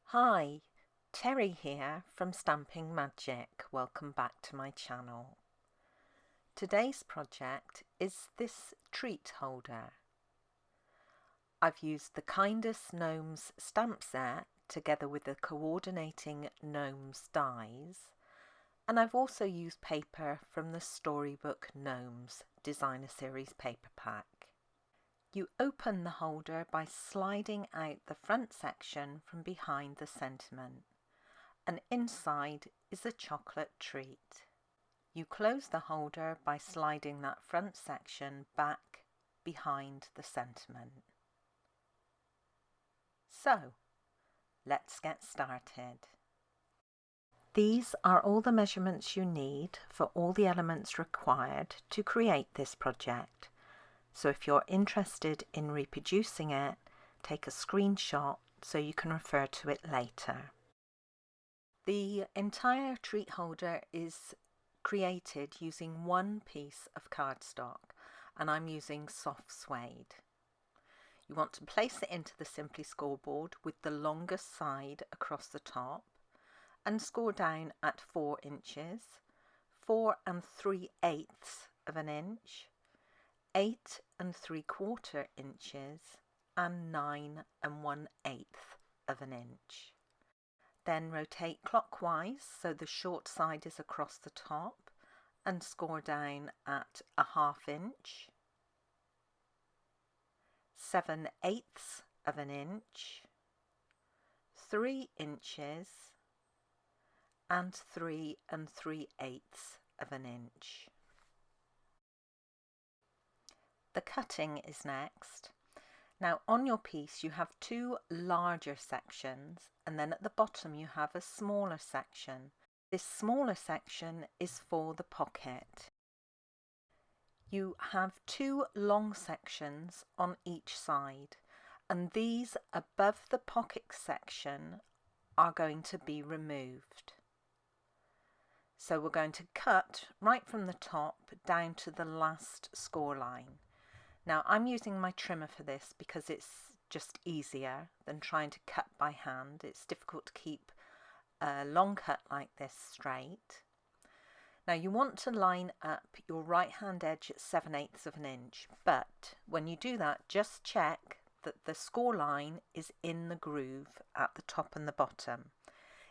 Hi, Teri here from Stamping Magic. Welcome back to my channel. Today's project is this treat holder. I've used the Kindest Gnomes stamp set together with the coordinating Gnomes dies, and I've also used paper from the Storybook Gnomes Designer Series paper pack. You open the holder by sliding out the front section from behind the sentiment, and inside is a chocolate treat. You close the holder by sliding that front section back behind the sentiment. So, let's get started. These are all the measurements you need for all the elements required to create this project. So if you're interested in reproducing it, take a screenshot so you can refer to it later. The entire treat holder is created using one piece of cardstock, and I'm using soft suede. You want to place it into the Simply scoreboard with the longest side across the top and score down at 4 inches, 4 3/8 of an inch, 8 3/4 inches and 9 1/8 of an inch. Then rotate clockwise so the short side is across the top and score down at a 1/2 inch, 7/8 of an inch, 3 inches and 3 3/8 of an inch. The cutting is next. Now on your piece you have two larger sections, and then at the bottom you have a smaller section. This smaller section is for the pocket. You have two long sections on each side, and these above the pocket section are going to be removed. So we're going to cut right from the top down to the last score line. Now I'm using my trimmer for this because it's just easier than trying to cut by hand. It's difficult to keep a long cut like this straight. Now you want to line up your right hand edge at 7/8 of an inch, but when you do that, just check that the score line is in the groove at the top and the bottom.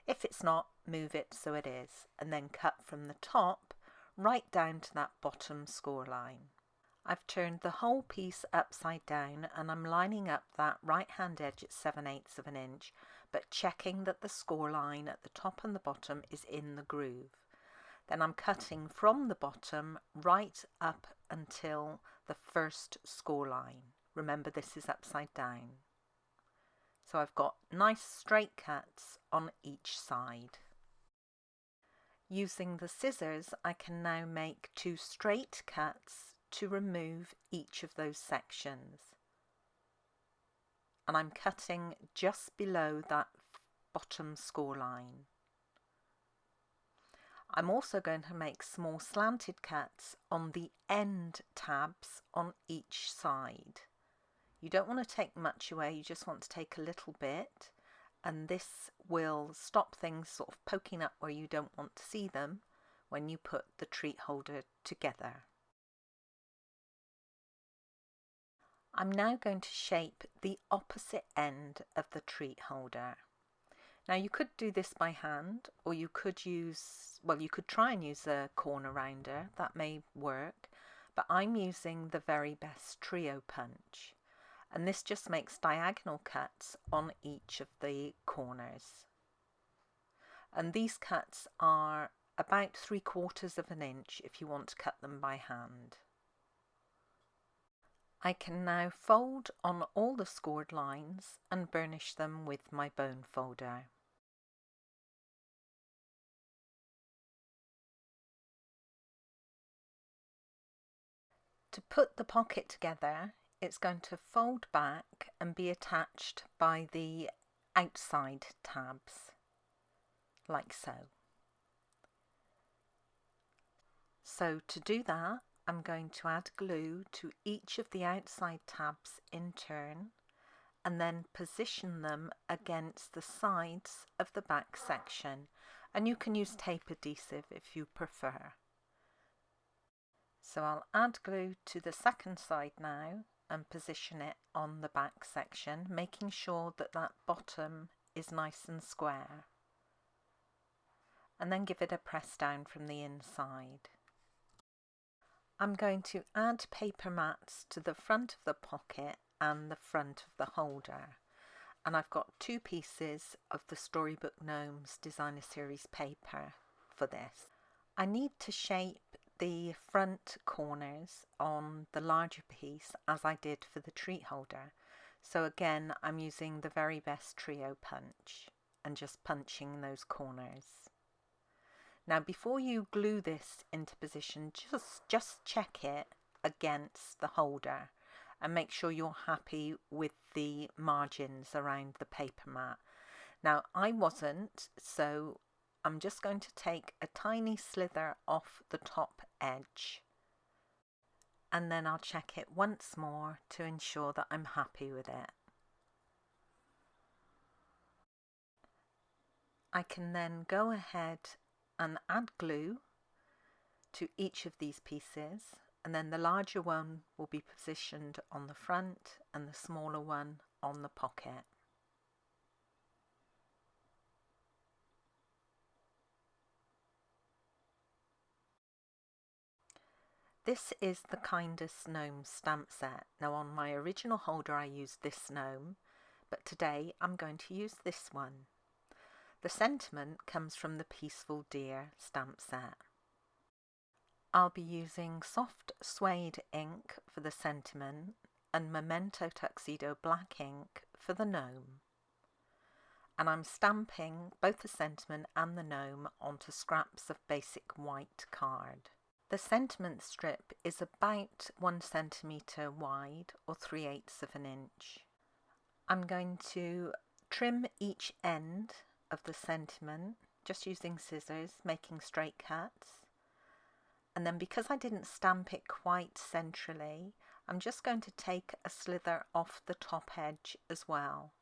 If it's not, move it so it is, and then cut from the top right down to that bottom score line. I've turned the whole piece upside down and I'm lining up that right hand edge at 7/8 of an inch, but checking that the score line at the top and the bottom is in the groove. Then I'm cutting from the bottom right up until the first score line. Remember, this is upside down. So I've got nice straight cuts on each side. Using the scissors, I can now make two straight cuts to remove each of those sections. And I'm cutting just below that bottom score line. I'm also going to make small slanted cuts on the end tabs on each side. You don't want to take much away, you just want to take a little bit, and this will stop things sort of poking up where you don't want to see them when you put the treat holder together. I'm now going to shape the opposite end of the treat holder. Now you could do this by hand, or you could try and use a corner rounder, that may work, but I'm using the Very Best Trio punch, and this just makes diagonal cuts on each of the corners. And these cuts are about 3/4 of an inch if you want to cut them by hand. I can now fold on all the scored lines and burnish them with my bone folder. To put the pocket together, it's going to fold back and be attached by the outside tabs, like so. So to do that, I'm going to add glue to each of the outside tabs in turn and then position them against the sides of the back section, and you can use tape adhesive if you prefer. So I'll add glue to the second side now and position it on the back section, making sure that that bottom is nice and square, and then give it a press down from the inside. I'm going to add paper mats to the front of the pocket and the front of the holder, and I've got 2 pieces of the Storybook Gnomes Designer Series paper for this. I need to shape the front corners on the larger piece as I did for the treat holder, so again I'm using the Very Best Trio punch and just punching those corners. Now before you glue this into position, just check it against the holder and make sure you're happy with the margins around the paper mat. Now I wasn't, so I'm just going to take a tiny slither off the top edge, and then I'll check it once more to ensure that I'm happy with it. I can then go ahead and add glue to each of these pieces, and then the larger one will be positioned on the front and the smaller one on the pocket. This is the Kindest Gnomes stamp set. Now on my original holder I used this gnome, but today I'm going to use this one. The sentiment comes from the Peaceful Deer stamp set. I'll be using soft suede ink for the sentiment and Memento Tuxedo black ink for the gnome. And I'm stamping both the sentiment and the gnome onto scraps of basic white card. The sentiment strip is about 1 centimetre wide or 3/8 of an inch. I'm going to trim each end of the sentiment just using scissors, making straight cuts. And then because I didn't stamp it quite centrally, I'm just going to take a slither off the top edge as well.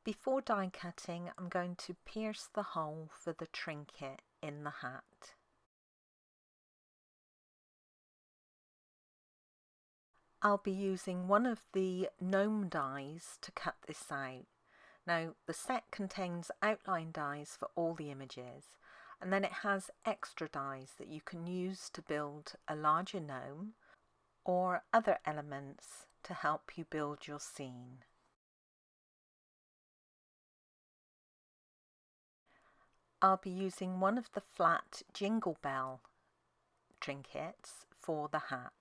Before die cutting, I'm going to pierce the hole for the trinket in the hat. I'll be using one of the gnome dies to cut this out. Now, the set contains outline dies for all the images, and then it has extra dies that you can use to build a larger gnome or other elements to help you build your scene. I'll be using one of the flat jingle bell trinkets for the hat.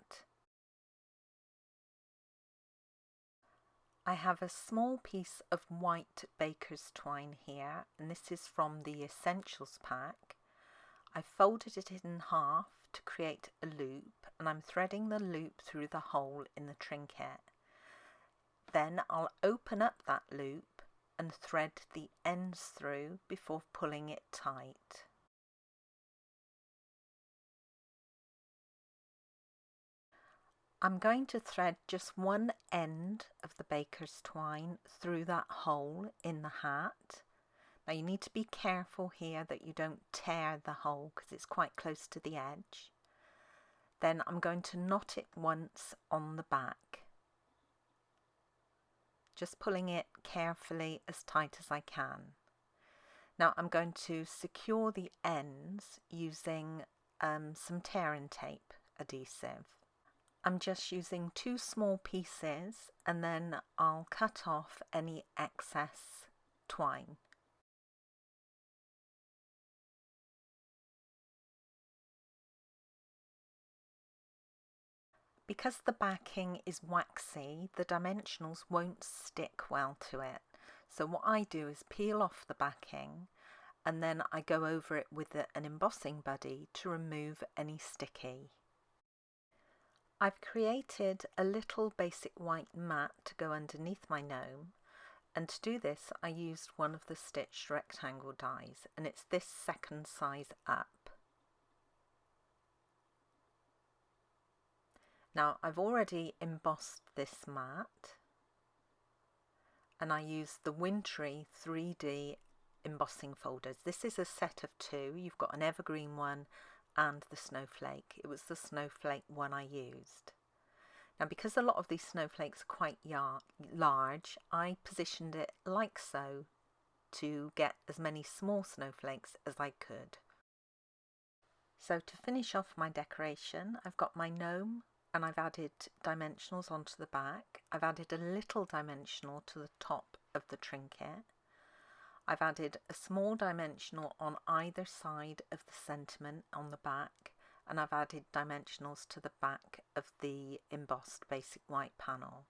I have a small piece of white baker's twine here, and this is from the Essentials pack. I folded it in half to create a loop, and I'm threading the loop through the hole in the trinket. Then I'll open up that loop and thread the ends through before pulling it tight. I'm going to thread just one end of the baker's twine through that hole in the hat. Now you need to be careful here that you don't tear the hole because it's quite close to the edge. Then I'm going to knot it once on the back, just pulling it carefully as tight as I can. Now I'm going to secure the ends using some tearing tape adhesive. I'm just using 2 small pieces, and then I'll cut off any excess twine. Because the backing is waxy, the dimensionals won't stick well to it. So what I do is peel off the backing, and then I go over it with an embossing buddy to remove any sticky. I've created a little basic white mat to go underneath my gnome, and to do this I used one of the stitched rectangle dies, and it's this second size up. Now I've already embossed this mat, and I used the Wintry 3D embossing folders. This is a set of 2. You've got an evergreen one and the snowflake. It was the snowflake one I used. Now because a lot of these snowflakes are quite large, I positioned it like so to get as many small snowflakes as I could. So to finish off my decoration, I've got my gnome, and I've added dimensionals onto the back. I've added a little dimensional to the top of the trinket. I've added a small dimensional on either side of the sentiment on the back, and I've added dimensionals to the back of the embossed basic white panel.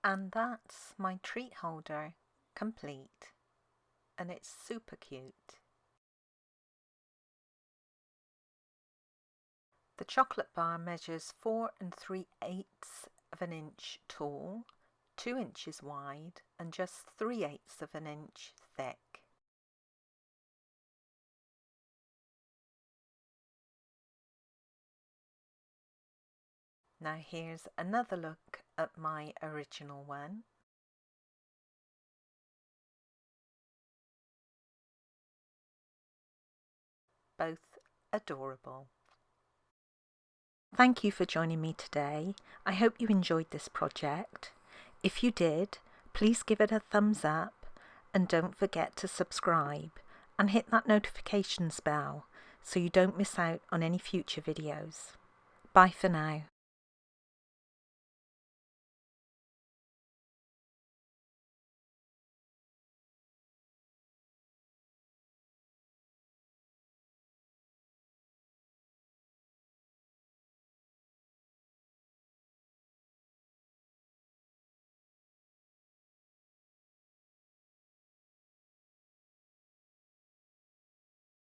And that's my treat holder complete, and it's super cute. The chocolate bar measures 4 3/8 of an inch tall, 2 inches wide, and just 3/8 of an inch thick. Now here's another look at my original one. Both adorable. Thank you for joining me today. I hope you enjoyed this project. If you did, please give it a thumbs up, and don't forget to subscribe and hit that notifications bell so you don't miss out on any future videos. Bye for now.